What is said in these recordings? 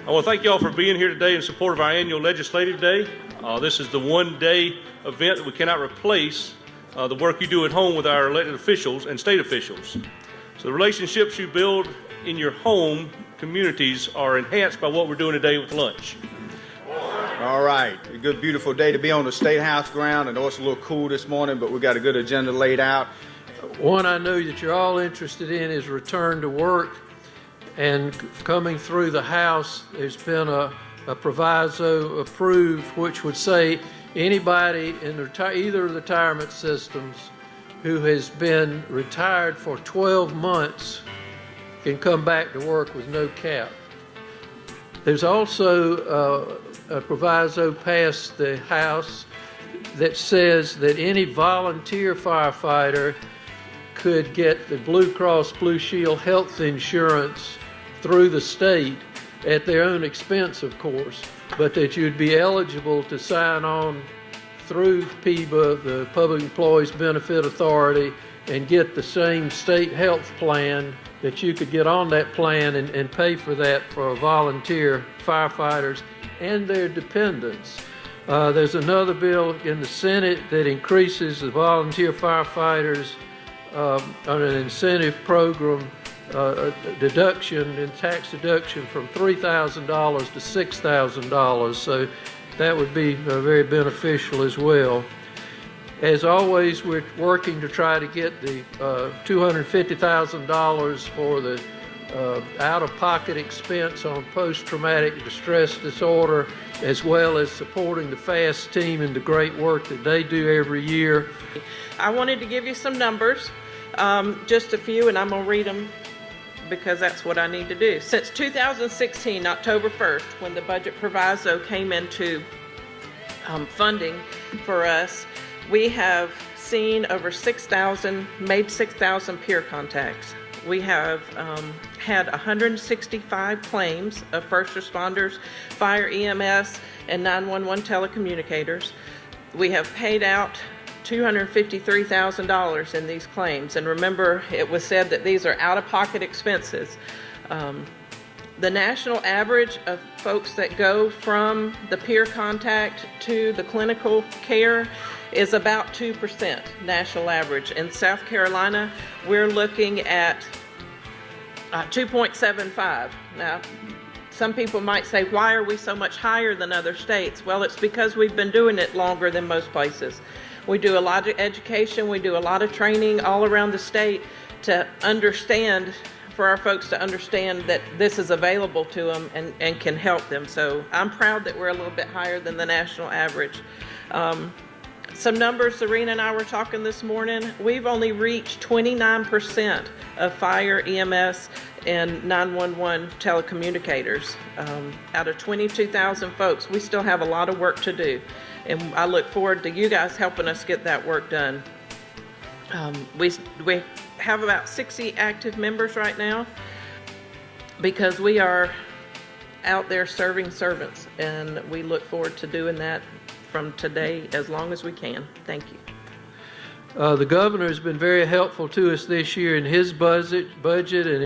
I want to thank you all for being here today in support of our annual Legislative Day. This is the one-day event that we cannot replace the work you do at home with our elected officials and state officials. So the relationships you build in your home communities are enhanced by what we're doing today with lunch. All right, a good beautiful day to be on the Statehouse ground. I know it's a little cool this morning, but we got a good agenda laid out. One I know that you're all interested in is return to work, and coming through the House there's been a proviso approved which would say anybody in either of the retirement systems who has been retired for 12 months can come back to work with no cap. There's also a proviso passed the House that says that any volunteer firefighter could get the Blue Cross Blue Shield health insurance through the state at their own expense, of course, but that you'd be eligible to sign on through PEBA, the Public Employees Benefit Authority, and get the same state health plan, that you could get on that plan and pay for that for volunteer firefighters and their dependents. There's another bill in the Senate that increases the volunteer firefighters on an incentive program deduction and tax deduction from $3,000 to $6,000. So that would be very beneficial as well. As always, we're working to try to get the $250,000 for the out-of-pocket expense on post-traumatic distress disorder, as well as supporting the FAST team and the great work that they do every year. I wanted to give you some numbers, just a few, and I'm going to read them because that's what I need to do. Since 2016, October 1st, when the budget proviso came into funding for us, we have seen over 6,000, made 6,000 peer contacts. We have had 165 claims of first responders, fire, EMS, and 911 telecommunicators. We have paid out $253,000 in these claims. And remember, it was said that these are out-of-pocket expenses. The national average of folks that go from the peer contact to the clinical care is about 2%, national average. In South Carolina, we're looking at 2.75. Now, some people might say, why are we so much higher than other states? Well, it's because we've been doing it longer than most places. We do a lot of education, we do a lot of training all around the state to understand, for our folks to understand that this is available to them and can help them. So I'm proud that we're a little bit higher than the national average. Some numbers, Serena and I were talking this morning, we've only reached 29% of fire, EMS, and 911 telecommunicators. Out of 22,000 folks, we still have a lot of work to do. And I look forward to you guys helping us get that work done. We have about 60 active members right now because we are out there serving servants, and we look forward to doing that from today as long as we can. Thank you. The governor has been very helpful to us this year in his budget, and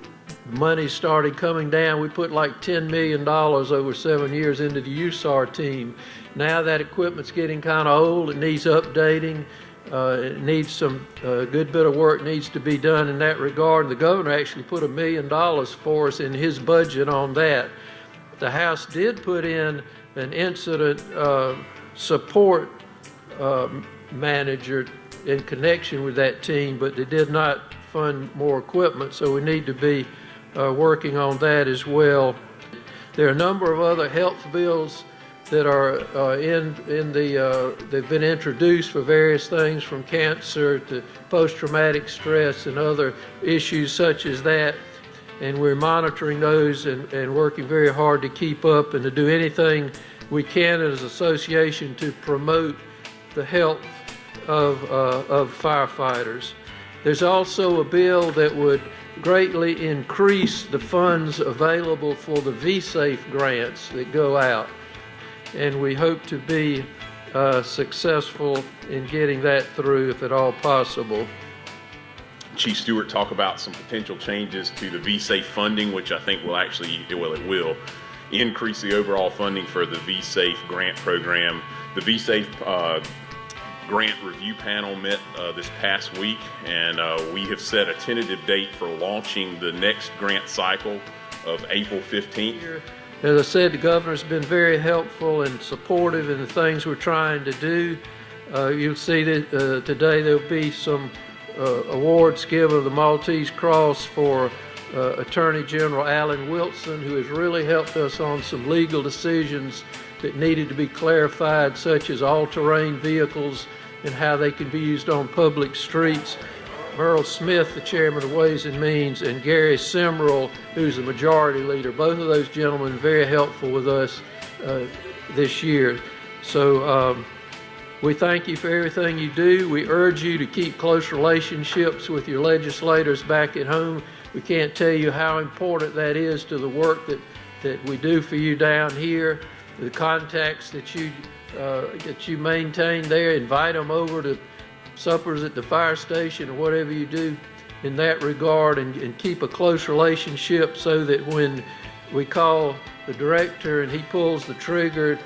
money started coming down. We put like $10 million over 7 years into the USAR team. Now that equipment's getting kind of old, it needs updating. It needs some good bit of work needs to be done in that regard. The governor actually put $1 million for us in his budget on that. The House did put in an incident support manager in connection with that team, but they did not fund more equipment, so we need to be working on that as well. There are a number of other health bills that are they've been introduced for various things from cancer to post-traumatic stress and other issues such as that, and we're monitoring those and working very hard to keep up and to do anything we can as an association to promote the health of firefighters. There's also a bill that would greatly increase the funds available for the VSAFE grants that go out, and we hope to be successful in getting that through if at all possible. Chief Stewart talk about some potential changes to the VSAFE funding, which I think will actually, well, it will increase the overall funding for the V-Safe grant program. The V-Safe grant review panel met this past week, and we have set a tentative date for launching the next grant cycle of April 15th. As I said, the governor's been very helpful and supportive in the things we're trying to do. You'll see that today there'll be some awards given, the Maltese Cross for Attorney General Alan Wilson, who has really helped us on some legal decisions that needed to be clarified, such as all-terrain vehicles and how they can be used on public streets. Merle Smith, the chairman of Ways and Means, and Gary Simrell, who's the majority leader. Both of those gentlemen very helpful with us this year. So we thank you for everything you do. We urge you to keep close relationships with your legislators back at home. We can't tell you how important that is to the work that we do for you down here. The contacts that you maintain there, invite them over to suppers at the fire station or whatever you do in that regard, and keep a close relationship so that when we call the director and he pulls the trigger,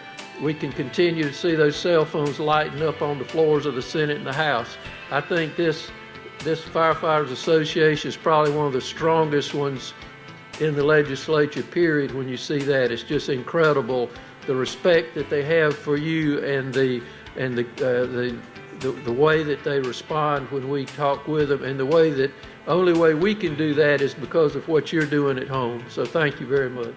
we can continue to see those cell phones lighting up on the floors of the Senate and the House. I think this Firefighters Association is probably one of the strongest ones in the legislature, period. When you see that, it's just incredible, the respect that they have for you and the way that they respond when we talk with them, and the way that only way we can do that is because of what you're doing at home. So thank you very much.